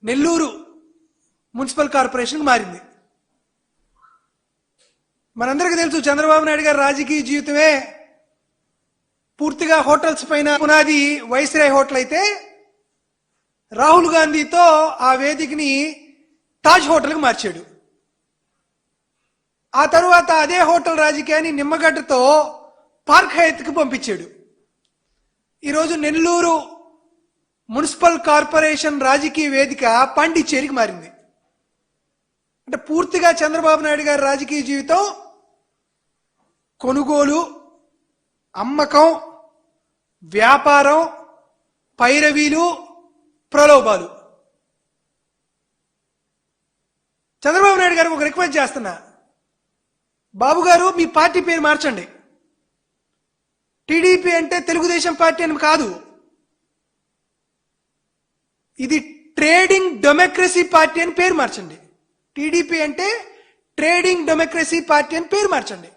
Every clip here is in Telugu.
నెల్లూరు మున్సిపల్ కార్పొరేషన్ మారింది. మనందరికీ తెలుసు చంద్రబాబు నాయుడు గారి రాజకీయ జీవితమే పూర్తిగా హోటల్స్ పైన పునాది వైస్రాయ్ హోటల్ అయితే రాహుల్ గాంధీతో ఆ వేదికని తాజ్ హోటల్కి మార్చాడు. ఆ తరువాత అదే హోటల్ రాజకీయాన్ని నిమ్మగడ్డతో పార్క్ హయత్కి పంపించాడు. ఈరోజు నెల్లూరు మున్సిపల్ కార్పొరేషన్ రాజకీయ వేదిక పాండిచ్చేరికి మారింది. అంటే పూర్తిగా చంద్రబాబు నాయుడు గారి రాజకీయ జీవితం కొనుగోలు, అమ్మకం, వ్యాపారం, పైరవీలు, ప్రలోభాలు. చంద్రబాబు నాయుడు గారికి ఒక రిక్వెస్ట్ చేస్తున్నా, బాబు గారు మీ పార్టీ పేరు మార్చండి. టీడీపీ అంటే తెలుగుదేశం పార్టీ అని కాదు, ఇది ట్రేడింగ్ డెమోక్రసీ పార్టీ అని పేరు మార్చండి. టీడీపీ అంటే ట్రేడింగ్ డెమోక్రసీ పార్టీ అని పేరు మార్చండి.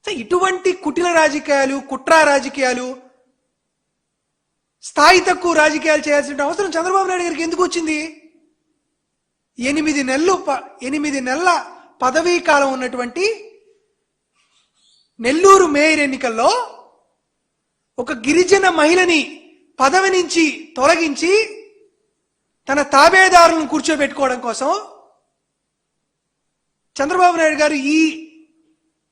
ఇటువంటి కుటిల రాజకీయాలు, కుట్ర రాజకీయాలు, స్థాయి తక్కువ రాజకీయాలు చేయాల్సిన అవసరం చంద్రబాబు నాయుడు గారికి ఎందుకు వచ్చింది? 8 నెలల పదవీ కాలం ఉన్నటువంటి నెల్లూరు మేయర్ ఎన్నికల్లో ఒక గిరిజన మహిళని పదవి నుంచి తొలగించి తన తాబేదారులను కూర్చోబెట్టుకోవడం కోసం చంద్రబాబు నాయుడు గారు ఈ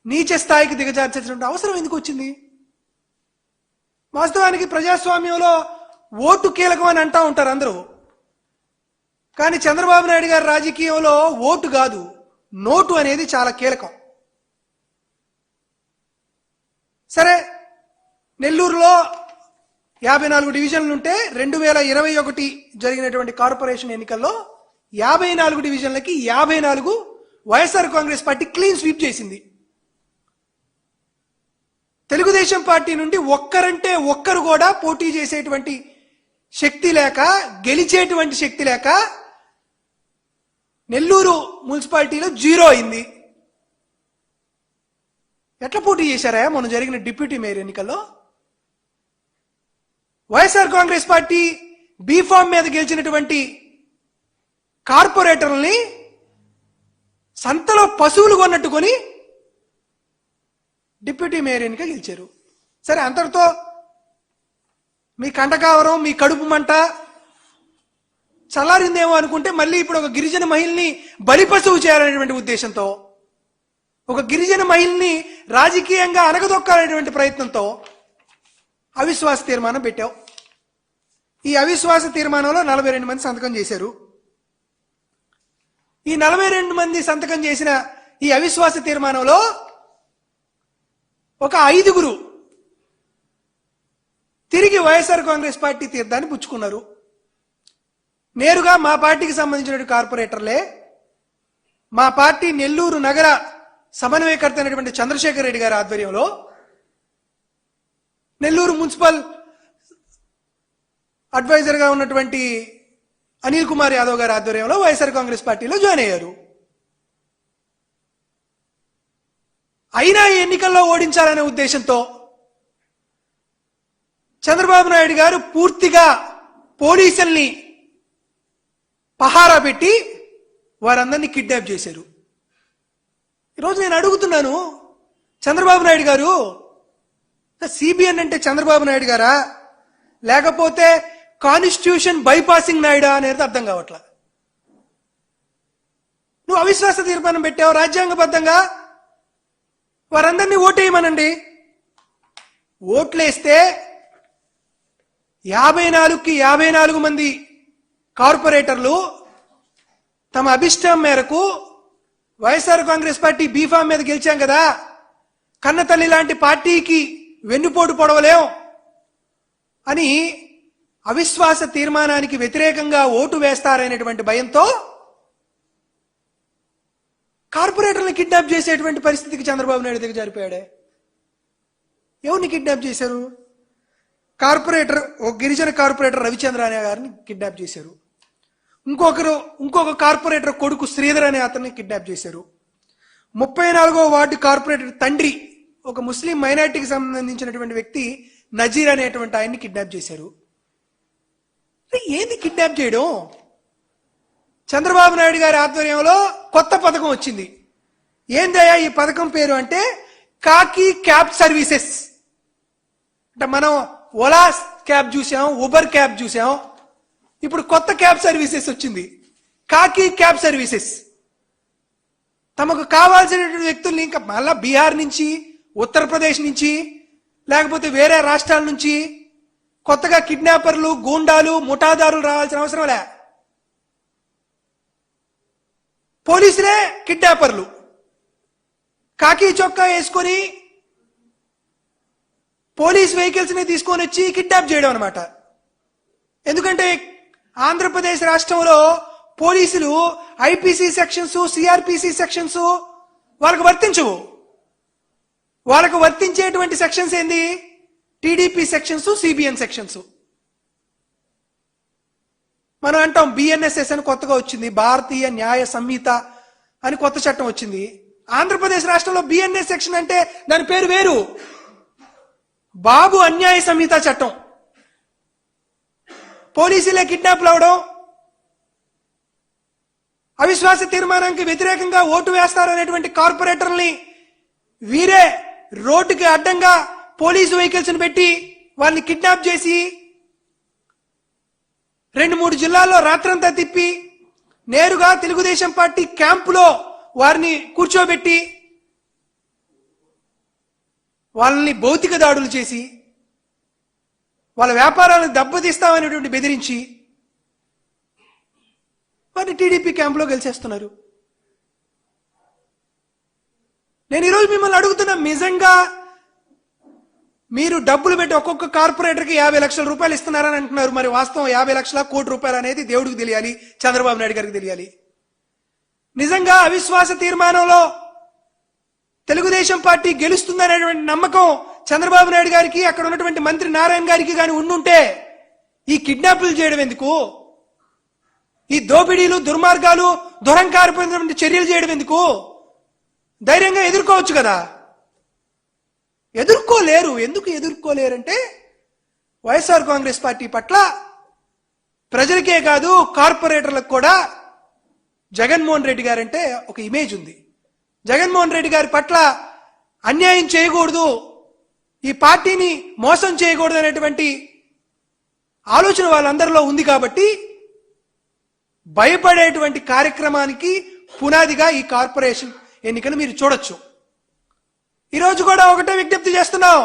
నీచ స్థాయికి దిగజార్చాల్సిన అవసరం ఎందుకు వచ్చింది? వాస్తవానికి ప్రజాస్వామ్యంలో ఓటు కీలకం అని అంటా ఉంటారు అందరూ. కానీ చంద్రబాబు నాయుడు గారి రాజకీయంలో ఓటు కాదు, నోటు అనేది చాలా కీలకం. సరే, నెల్లూరులో 54 డివిజన్లు ఉంటే 2021 జరిగినటువంటి కార్పొరేషన్ ఎన్నికల్లో 54 డివిజన్లకి 54 YSR Congress party clean sweep చేసింది. తెలుగుదేశం పార్టీ నుండి ఒక్కరంటే ఒక్కరు కూడా పోటీ చేసేటువంటి శక్తి లేక, గెలిచేటువంటి శక్తి లేక నెల్లూరు మున్సిపాలిటీలో 0 అయింది. ఎట్లా పోటీ చేశారా మొన్న జరిగిన డిప్యూటీ మేయర్ ఎన్నికల్లో? వైఎస్ఆర్ కాంగ్రెస్ పార్టీ బీఫామ్ మీద గెలిచినటువంటి కార్పొరేటర్లని సంతలో పశువులు కొన్నట్టుకొని డిప్యూటీ మేయర్ ఎన్నిక గెలిచారు. సరే, అంతటితో మీ కంటకావరం, మీ కడుపు మంట చల్లారిందేమో అనుకుంటే మళ్ళీ ఇప్పుడు ఒక గిరిజన మహిళని బలిపశువు చేయాలనేటువంటి ఉద్దేశంతో, ఒక గిరిజన మహిళని రాజకీయంగా అనగదొక్కాలనేటువంటి ప్రయత్నంతో అవిశ్వాస తీర్మానం పెట్టావు. ఈ అవిశ్వాస తీర్మానంలో 42 మంది సంతకం చేశారు. ఈ 42 మంది సంతకం చేసిన ఈ అవిశ్వాస తీర్మానంలో ఒక 5గురు తిరిగి వైఎస్ఆర్ కాంగ్రెస్ పార్టీ తీర్థాన్ని పుచ్చుకున్నారు. నేరుగా మా పార్టీకి సంబంధించిన కార్పొరేటర్లే. మా పార్టీ నెల్లూరు నగర సమన్వయకర్త అయినటువంటి చంద్రశేఖర్ రెడ్డి గారి ఆధ్వర్యంలో, నెల్లూరు మున్సిపల్ అడ్వైజర్గా ఉన్నటువంటి అనిల్ కుమార్ యాదవ్ గారి ఆధ్వర్యంలో వైఎస్ఆర్ కాంగ్రెస్ పార్టీలో జాయిన్ అయ్యారు. అయినా ఈ ఎన్నికల్లో ఓడించాలనే ఉద్దేశంతో చంద్రబాబు నాయుడు గారు పూర్తిగా పోలీసుల్ని పహారా పెట్టి వారందరినీ కిడ్నాప్ చేశారు. ఈరోజు నేను అడుగుతున్నాను, చంద్రబాబు నాయుడు గారు సిబిఎన్ అంటే చంద్రబాబు నాయుడు గారా, లేకపోతే కాన్స్టిట్యూషన్ బైపాసింగ్ నాయుడా అనేది అర్థం కావట్లా. నువ్వు అవిశ్వాస తీర్మానం పెట్టావు రాజ్యాంగబద్ధంగా, వారందరినీ ఓటేయమనండి. ఓట్లేస్తే 54కి 54 మంది కార్పొరేటర్లు తమ అభిష్టం మేరకు వైఎస్ఆర్ కాంగ్రెస్ పార్టీ బీఫామ్ మీద గెలిచాం కదా, కన్నతల్లి లాంటి పార్టీకి వెన్నుపోటు పొడవలేం అని అవిశ్వాస తీర్మానానికి వ్యతిరేకంగా ఓటు వేస్తారనేటువంటి భయంతో కార్పొరేటర్లను కిడ్నాప్ చేసేటువంటి పరిస్థితికి చంద్రబాబు నాయుడు దగ్గర జారిపోయాడే. ఎవరిని కిడ్నాప్ చేశారు? కార్పొరేటర్, ఒక గిరిజన కార్పొరేటర్ రవిచంద్ర అనే గారిని కిడ్నాప్ చేశారు. ఇంకొక కార్పొరేటర్ కొడుకు శ్రీధర్ అనే అతన్ని కిడ్నాప్ చేశారు. 34వ వార్డు కార్పొరేటర్ తండ్రి, ఒక ముస్లిం మైనారిటీకి సంబంధించినటువంటి వ్యక్తి నజీర్ అనేటువంటి ఆయన్ని కిడ్నాప్ చేశారు. ఏంది కిడ్నాప్ చేయడం? చంద్రబాబు నాయుడు గారి ఆధ్వర్యంలో కొత్త పథకం వచ్చింది. ఏందయ్యా ఈ పథకం పేరు అంటే కాకి క్యాబ్ సర్వీసెస్. అంటే మనం ఓలా క్యాబ్ చూసాం, ఉబర్ క్యాబ్ చూసాం, ఇప్పుడు కొత్త క్యాబ్ సర్వీసెస్ వచ్చింది, కాకి క్యాబ్ సర్వీసెస్. తమకు కావాల్సినటువంటి వ్యక్తుల్ని ఇంకా మళ్ళా బీహార్ నుంచి, ఉత్తరప్రదేశ్ నుంచి, లేకపోతే వేరే రాష్ట్రాల నుంచి కొత్తగా కిడ్నాపర్లు, గూండాలు, ముఠాదారులు రావాల్సిన అవసరం లే. పోలీసులే కిడ్నాపర్లు కాకి చొక్కా వేసుకొని పోలీస్ వెహికల్స్ ని తీసుకొని వచ్చి కిడ్నాప్ చేయడం అనమాట. ఎందుకంటే ఆంధ్రప్రదేశ్ రాష్ట్రంలో పోలీసులు ఐపీసీ సెక్షన్స్, సిఆర్పిసి సెక్షన్స్ వాళ్ళకు వర్తించవు. వాళ్ళకు వర్తించేటువంటి సెక్షన్స్ ఏంది? TDP sections, CBN sections. మనం అంటాం బిఎన్ఎస్ఎస్ అని కొత్తగా వచ్చింది, భారతీయ న్యాయ సంహిత అని కొత్త చట్టం వచ్చింది. ఆంధ్రప్రదేశ్ రాష్ట్రంలో బిఎన్ఎస్ సెక్షన్ అంటే దాని పేరు వేరు, బాబు అన్యాయ సంహిత చట్టం. పోలీసులే కిడ్నాప్లు అవడం, అవిశ్వాస తీర్మానానికి వ్యతిరేకంగా ఓటు వేస్తారనేటువంటి కార్పొరేటర్ని వీరే రోడ్డుకి అడ్డంగా పోలీసు వెహికల్స్ పెట్టి వాళ్ళని కిడ్నాప్ చేసి 2-3 జిల్లాల్లో రాత్రంతా తిప్పి నేరుగా తెలుగుదేశం పార్టీ క్యాంపులో వారిని కూర్చోబెట్టి వాళ్ళని భౌతిక దాడులు చేసి వాళ్ళ వ్యాపారాలను దెబ్బతీస్తామనేటువంటి బెదిరించి వారిని టీడీపీ క్యాంపులో గెలిచేస్తున్నారు. నేను ఈరోజు మిమ్మల్ని అడుగుతున్నా, నిజంగా మీరు డబ్బులు పెట్టి ఒక్కొక్క కార్పొరేటర్కి 50 లక్షల రూపాయలు ఇస్తున్నారని అంటున్నారు. మరి వాస్తవం 50 లక్షల కోటి రూపాయలు అనేది దేవుడికి తెలియాలి, చంద్రబాబు నాయుడు గారికి తెలియాలి. నిజంగా అవిశ్వాస తీర్మానంలో తెలుగుదేశం పార్టీ గెలుస్తుందనేటువంటి నమ్మకం చంద్రబాబు నాయుడు గారికి, అక్కడ ఉన్నటువంటి మంత్రి నారాయణ గారికి కానీ ఉండుంటే ఈ కిడ్నాపులు చేయడం ఎందుకు? ఈ దోపిడీలు, దుర్మార్గాలు, దురంకారమైనటువంటి చర్యలు చేయడం ఎందుకు? ధైర్యంగా ఎదుర్కోవచ్చు కదా. ఎదుర్కోలేరు. ఎందుకు ఎదుర్కోలేరంటే వైఎస్ఆర్ కాంగ్రెస్ పార్టీ పట్ల ప్రజలకే కాదు కార్పొరేటర్లకు కూడా జగన్మోహన్ రెడ్డి గారంటే ఒక ఇమేజ్ ఉంది. జగన్మోహన్ రెడ్డి గారి పట్ల అన్యాయం చేయకూడదు, ఈ పార్టీని మోసం చేయకూడదు అనేటువంటి ఆలోచన వాళ్ళందరిలో ఉంది. కాబట్టి భయపడేటువంటి కార్యక్రమానికి పునాదిగా ఈ కార్పొరేషన్ ఎన్నికను మీరు చూడొచ్చు. ఈరోజు కూడా ఒకటే విజ్ఞప్తి చేస్తున్నాం,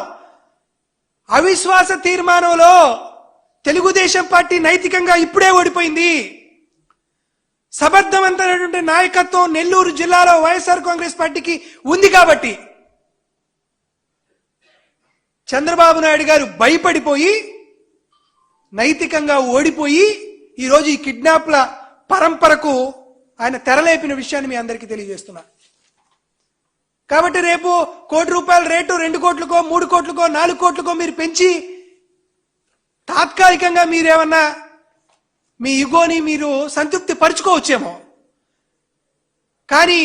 అవిశ్వాస తీర్మానంలో తెలుగుదేశం పార్టీ నైతికంగా ఇప్పుడే ఓడిపోయింది. సమర్థవంతమైనటువంటి నాయకత్వం నెల్లూరు జిల్లాలో వైఎస్ఆర్ కాంగ్రెస్ పార్టీకి ఉంది. కాబట్టి చంద్రబాబు నాయుడు గారు భయపడిపోయి నైతికంగా ఓడిపోయి ఈరోజు ఈ కిడ్నాప్ల పరంపరకు ఆయన తెరలేపిన విషయాన్ని మీ అందరికీ తెలియజేస్తున్నా. కాబట్టి రేపు ₹1 కోటి రేటు 2 కోట్లకో 3 కోట్లకో 4 కోట్లకో మీరు పెంచి తాత్కాలికంగా మీరేమన్నా మీ ఇగోని మీరు సంతృప్తి పరుచుకోవచ్చేమో, కానీ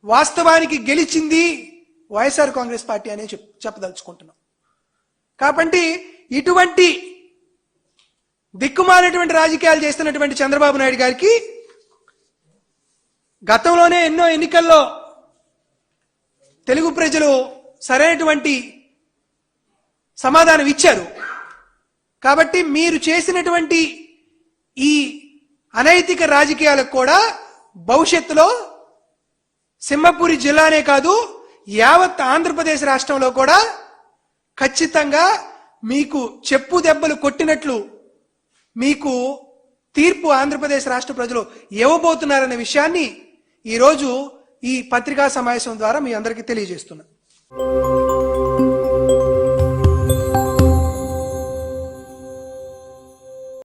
వాస్తవానికి గెలిచింది వైఎస్ఆర్ కాంగ్రెస్ పార్టీ అనే చెప్పదలుచుకుంటున్నాం. కాబట్టి ఇటువంటి దిక్కుమాలినటువంటి రాజకీయాలు చేస్తున్నటువంటి చంద్రబాబు నాయుడు గారికి గతంలోనే ఎన్నో ఎన్నికల్లో తెలుగు ప్రజలు సరైనటువంటి సమాధానం ఇచ్చారు. కాబట్టి మీరు చేసినటువంటి ఈ అనైతిక రాజకీయాలకు కూడా భవిష్యత్తులో సింహపురి జిల్లానే కాదు యావత్ ఆంధ్రప్రదేశ్ రాష్ట్రంలో కూడా ఖచ్చితంగా మీకు చెప్పు దెబ్బలు కొట్టినట్లు మీకు తీర్పు ఆంధ్రప్రదేశ్ రాష్ట్ర ప్రజలు ఇవ్వబోతున్నారనే విషయాన్ని ఈరోజు ఈ పత్రికా సమావేశం ద్వారా మీ అందరికీ తెలియజేస్తున్నా.